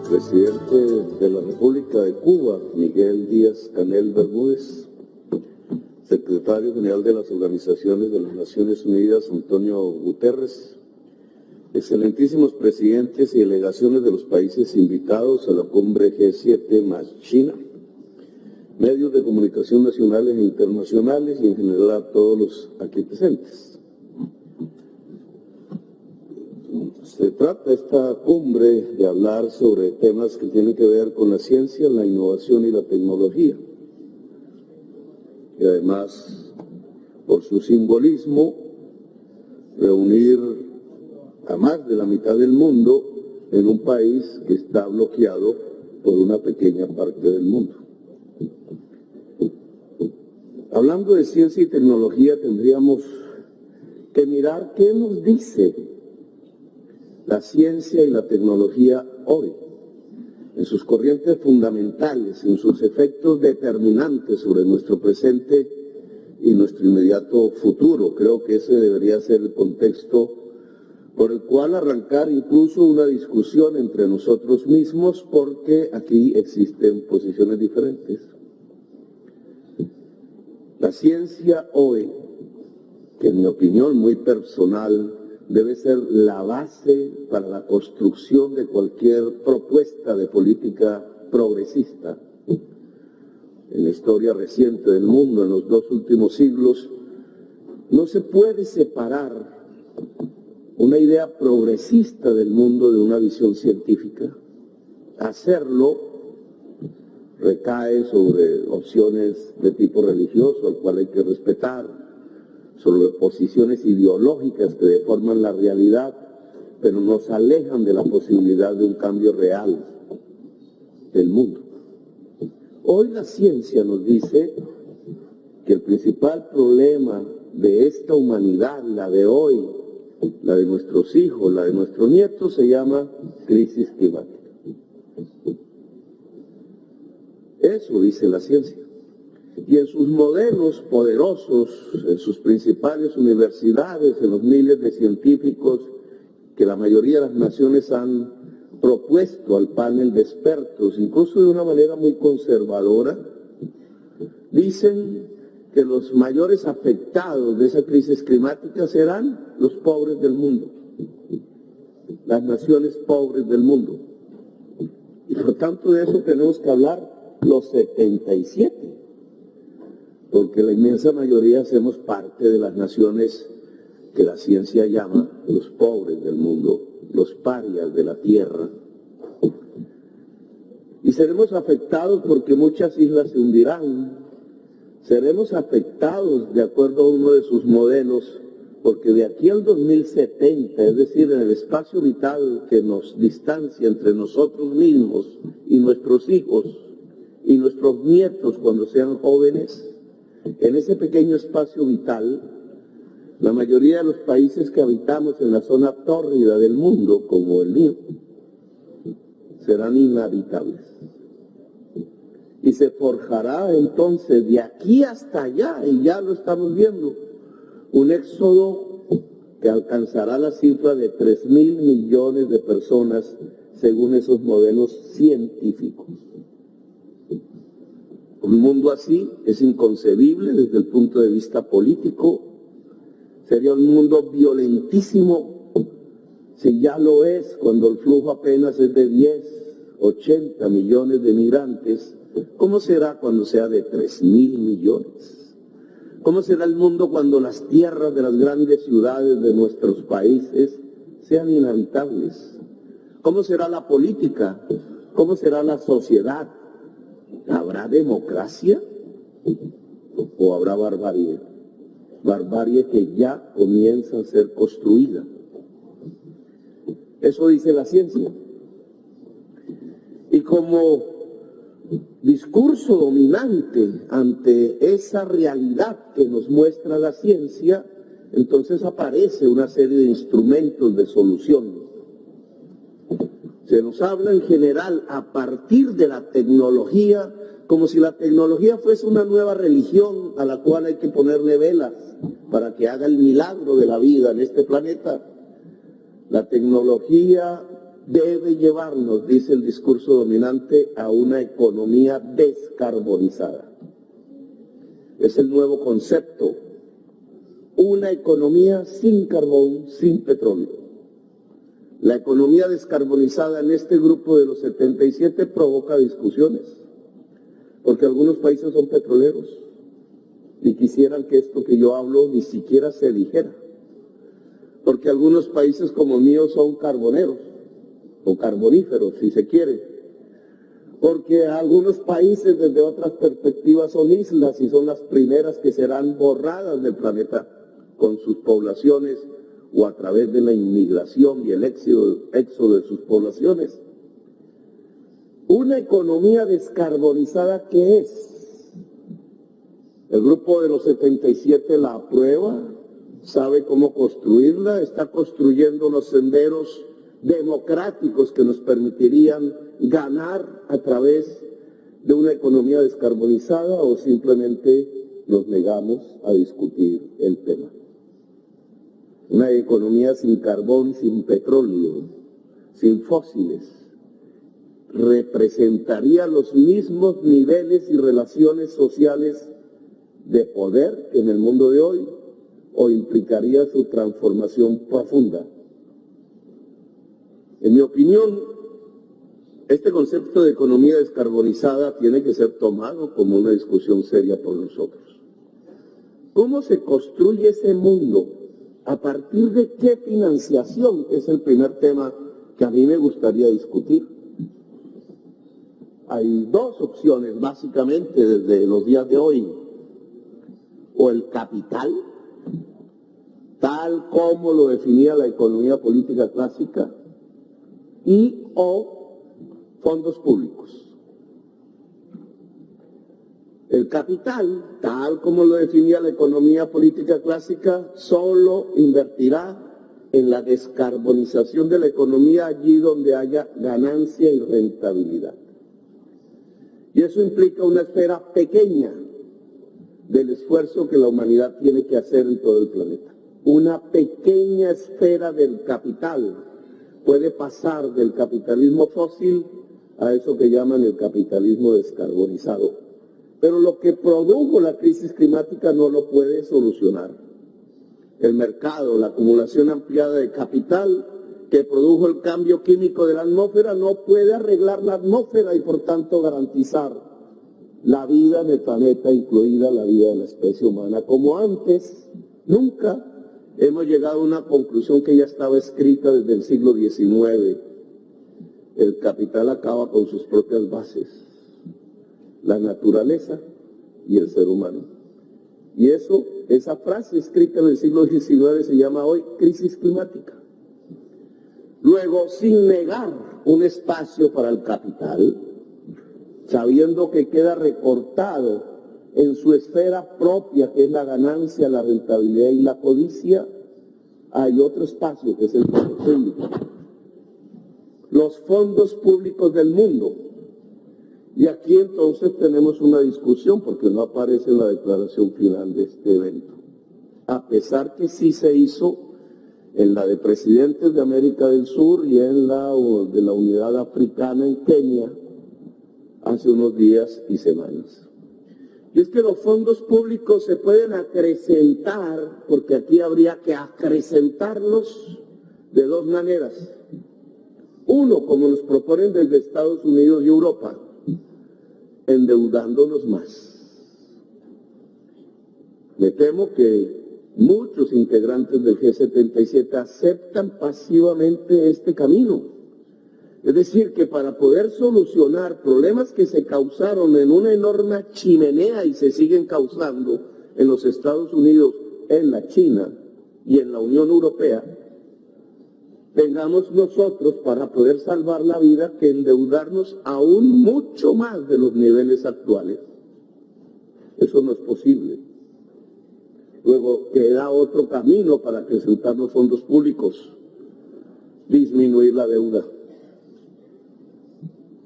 presidente de la República de Cuba, Miguel Díaz-Canel Bermúdez, secretario general de las Organizaciones de las Naciones Unidas, Antonio Guterres, excelentísimos presidentes y delegaciones de los países invitados a la cumbre G7 más China, medios de comunicación nacionales e internacionales y en general a todos los aquí presentes. Se trata esta cumbre de hablar sobre temas que tienen que ver con la ciencia, la innovación y la tecnología. Y además, por su simbolismo, reunir a más de la mitad del mundo en un país que está bloqueado por una pequeña parte del mundo. Hablando de ciencia y tecnología, tendríamos que mirar qué nos dice la ciencia y la tecnología hoy, en sus corrientes fundamentales, en sus efectos determinantes sobre nuestro presente y nuestro inmediato futuro. Creo que ese debería ser el contexto por el cual arrancar incluso una discusión entre nosotros mismos, porque aquí existen posiciones diferentes. La ciencia hoy, que en mi opinión muy personal, debe ser la base para la construcción de cualquier propuesta de política progresista. En la historia reciente del mundo, en los 2 últimos siglos, no se puede separar una idea progresista del mundo de una visión científica. Hacerlo recae sobre opciones de tipo religioso, al cual hay que respetar, sobre posiciones ideológicas que deforman la realidad, pero nos alejan de la posibilidad de un cambio real del mundo. Hoy la ciencia nos dice que el principal problema de esta humanidad, la de hoy, la de nuestros hijos, la de nuestros nietos, se llama crisis climática. Eso dice la ciencia. Y en sus modelos poderosos, en sus principales universidades, en los miles de científicos que la mayoría de las naciones han propuesto al panel de expertos, incluso de una manera muy conservadora, dicen que los mayores afectados de esa crisis climática serán los pobres del mundo, las naciones pobres del mundo. Y por tanto de eso tenemos que hablar los 77. Porque la inmensa mayoría hacemos parte de las naciones que la ciencia llama los pobres del mundo, los parias de la tierra. Y seremos afectados porque muchas islas se hundirán. Seremos afectados, de acuerdo a uno de sus modelos, porque de aquí al 2070, es decir, en el espacio vital que nos distancia entre nosotros mismos y nuestros hijos y nuestros nietos cuando sean jóvenes, en ese pequeño espacio vital, la mayoría de los países que habitamos en la zona tórrida del mundo, como el mío, serán inhabitables. Y se forjará entonces de aquí hasta allá, y ya lo estamos viendo, un éxodo que alcanzará la cifra de 3.000 millones de personas según esos modelos científicos. Un mundo así es inconcebible desde el punto de vista político. Sería un mundo violentísimo, si ya lo es, cuando el flujo apenas es de 10, 80 millones de migrantes. ¿Cómo será cuando sea de 3.000 millones? ¿Cómo será el mundo cuando las tierras de las grandes ciudades de nuestros países sean inhabitables? ¿Cómo será la política? ¿Cómo será la sociedad? ¿Habrá democracia o habrá barbarie? Barbarie que ya comienza a ser construida. Eso dice la ciencia. Y como discurso dominante ante esa realidad que nos muestra la ciencia, entonces aparece una serie de instrumentos de solución. Se nos habla en general a partir de la tecnología, como si la tecnología fuese una nueva religión a la cual hay que ponerle velas para que haga el milagro de la vida en este planeta. La tecnología debe llevarnos, dice el discurso dominante, a una economía descarbonizada. Es el nuevo concepto. Una economía sin carbón, sin petróleo. La economía descarbonizada en este grupo de los 77 provoca discusiones, porque algunos países son petroleros y quisieran que esto que yo hablo ni siquiera se dijera, porque algunos países como el mío son carboneros, o carboníferos si se quiere, porque algunos países desde otras perspectivas son islas y son las primeras que serán borradas del planeta con sus poblaciones o a través de la inmigración y el éxodo de sus poblaciones. Una economía descarbonizada, ¿qué es? El grupo de los 77 la aprueba, sabe cómo construirla, está construyendo los senderos democráticos que nos permitirían ganar a través de una economía descarbonizada, o simplemente nos negamos a discutir el tema. Una economía sin carbón, sin petróleo, sin fósiles, representaría los mismos niveles y relaciones sociales de poder que en el mundo de hoy, o implicaría su transformación profunda. En mi opinión, este concepto de economía descarbonizada tiene que ser tomado como una discusión seria por nosotros. ¿Cómo se construye ese mundo? ¿A partir de qué financiación? Es el primer tema que a mí me gustaría discutir. Hay dos opciones, básicamente, desde los días de hoy. O el capital, tal como lo definía la economía política clásica, y o fondos públicos. El capital, tal como lo definía la economía política clásica, solo invertirá en la descarbonización de la economía allí donde haya ganancia y rentabilidad. Y eso implica una esfera pequeña del esfuerzo que la humanidad tiene que hacer en todo el planeta. Una pequeña esfera del capital puede pasar del capitalismo fósil a eso que llaman el capitalismo descarbonizado. Pero lo que produjo la crisis climática no lo puede solucionar. El mercado, la acumulación ampliada de capital que produjo el cambio químico de la atmósfera no puede arreglar la atmósfera y por tanto garantizar la vida en el planeta, incluida la vida de la especie humana. Como antes, nunca hemos llegado a una conclusión que ya estaba escrita desde el siglo XIX. El capital acaba con sus propias bases, la naturaleza y el ser humano. Y esa frase escrita en el siglo XIX se llama hoy crisis climática. Luego, sin negar un espacio para el capital, sabiendo que queda recortado en su esfera propia, que es la ganancia, la rentabilidad y la codicia, hay otro espacio que es el fondo público. Los fondos públicos del mundo. Y aquí entonces tenemos una discusión porque no aparece en la declaración final de este evento. A pesar que sí se hizo en la de presidentes de América del Sur y en la de la Unidad Africana en Kenia hace unos días y semanas. Y es que los fondos públicos se pueden acrecentar, porque aquí habría que acrecentarlos de dos maneras. Uno, como nos proponen desde Estados Unidos y Europa, endeudándonos más. Me temo que muchos integrantes del G77 aceptan pasivamente este camino. Es decir, que para poder solucionar problemas que se causaron en una enorme chimenea y se siguen causando en los Estados Unidos, en la China y en la Unión Europea, tengamos nosotros para poder salvar la vida que endeudarnos aún mucho más de los niveles actuales. Eso no es posible. Luego queda otro camino para acrecentar los fondos públicos: disminuir la deuda.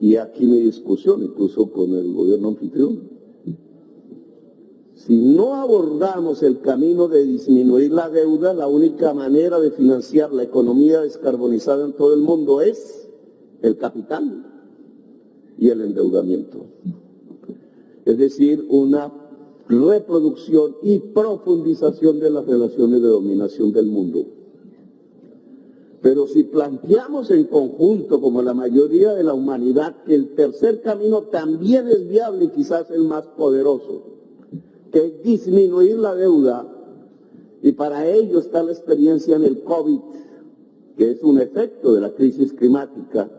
Y aquí mi discusión, incluso con el gobierno anfitrión. Si no abordamos el camino de disminuir la deuda, la única manera de financiar la economía descarbonizada en todo el mundo es el capital y el endeudamiento. Es decir, una reproducción y profundización de las relaciones de dominación del mundo. Pero si planteamos en conjunto, como la mayoría de la humanidad, que el tercer camino también es viable y quizás el más poderoso, que es disminuir la deuda, y para ello está la experiencia en el COVID, que es un efecto de la crisis climática,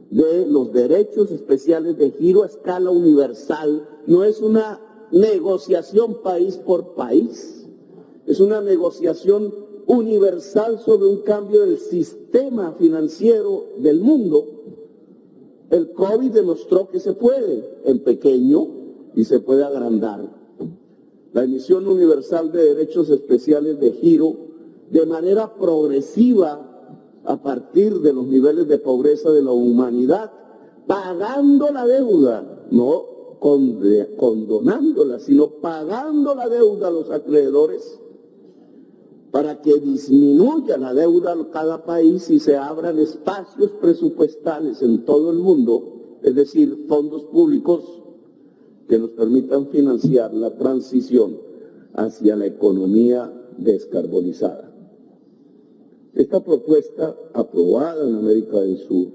de los derechos especiales de giro a escala universal. No es una negociación país por país, es una negociación universal sobre un cambio del sistema financiero del mundo. El COVID demostró que se puede, en pequeño, y se puede agrandar. La emisión universal de derechos especiales de giro, de manera progresiva, a partir de los niveles de pobreza de la humanidad, pagando la deuda, no condonándola, sino pagando la deuda a los acreedores, para que disminuya la deuda en cada país y se abran espacios presupuestales en todo el mundo, es decir, fondos públicos que nos permitan financiar la transición hacia la economía descarbonizada. Esta propuesta, aprobada en América del Sur,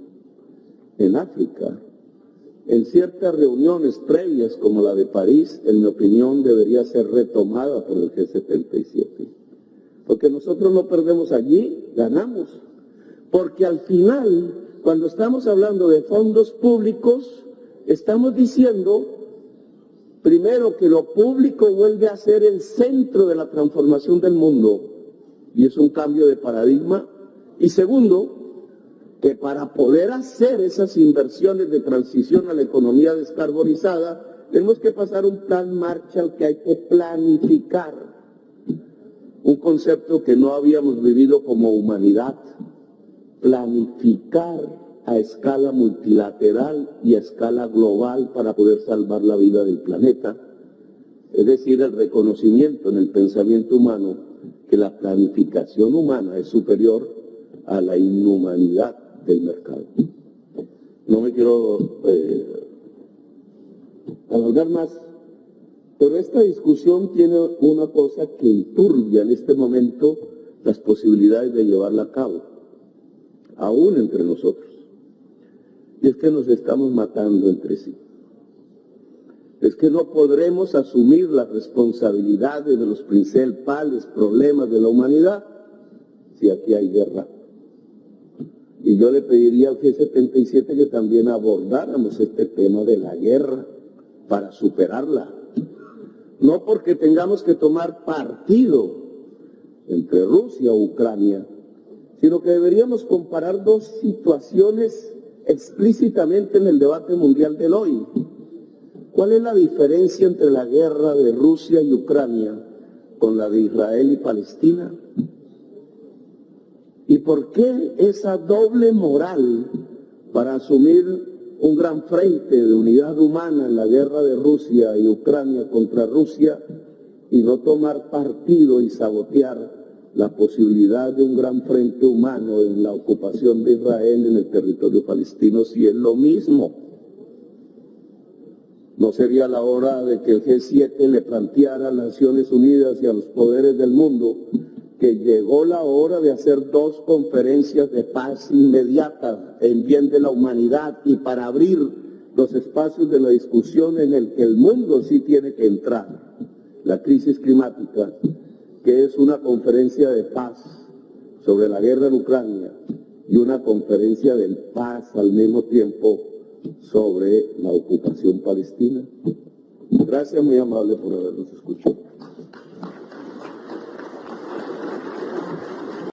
en África, en ciertas reuniones previas como la de París, en mi opinión, debería ser retomada por el G77. Porque nosotros no perdemos allí, ganamos. Porque al final, cuando estamos hablando de fondos públicos, estamos diciendo, primero, que lo público vuelve a ser el centro de la transformación del mundo, y es un cambio de paradigma. Y segundo, que para poder hacer esas inversiones de transición a la economía descarbonizada, tenemos que pasar un plan Marshall que hay que planificar. Un concepto que no habíamos vivido como humanidad. Planificar a escala multilateral y a escala global para poder salvar la vida del planeta. Es decir, el reconocimiento en el pensamiento humano que la planificación humana es superior a la inhumanidad del mercado. No me quiero alargar más, pero esta discusión tiene una cosa que enturbia en este momento las posibilidades de llevarla a cabo, aún entre nosotros. Y es que nos estamos matando entre sí. Es que no podremos asumir las responsabilidades de los principales problemas de la humanidad si aquí hay guerra. Y yo le pediría al G77 que también abordáramos este tema de la guerra para superarla. No porque tengamos que tomar partido entre Rusia o Ucrania, sino que deberíamos comparar dos situaciones explícitamente en el debate mundial del hoy. ¿Cuál es la diferencia entre la guerra de Rusia y Ucrania con la de Israel y Palestina? ¿Y por qué esa doble moral para asumir un gran frente de unidad humana en la guerra de Rusia y Ucrania contra Rusia y no tomar partido y sabotear la posibilidad de un gran frente humano en la ocupación de Israel en el territorio palestino si es lo mismo? ¿No sería la hora de que el G7 le planteara a las Naciones Unidas y a los poderes del mundo que llegó la hora de hacer dos conferencias de paz inmediatas en bien de la humanidad y para abrir los espacios de la discusión en el que el mundo sí tiene que entrar? La crisis climática, que es una conferencia de paz sobre la guerra en Ucrania y una conferencia de paz al mismo tiempo sobre la ocupación palestina. Gracias, muy amable, por habernos escuchado.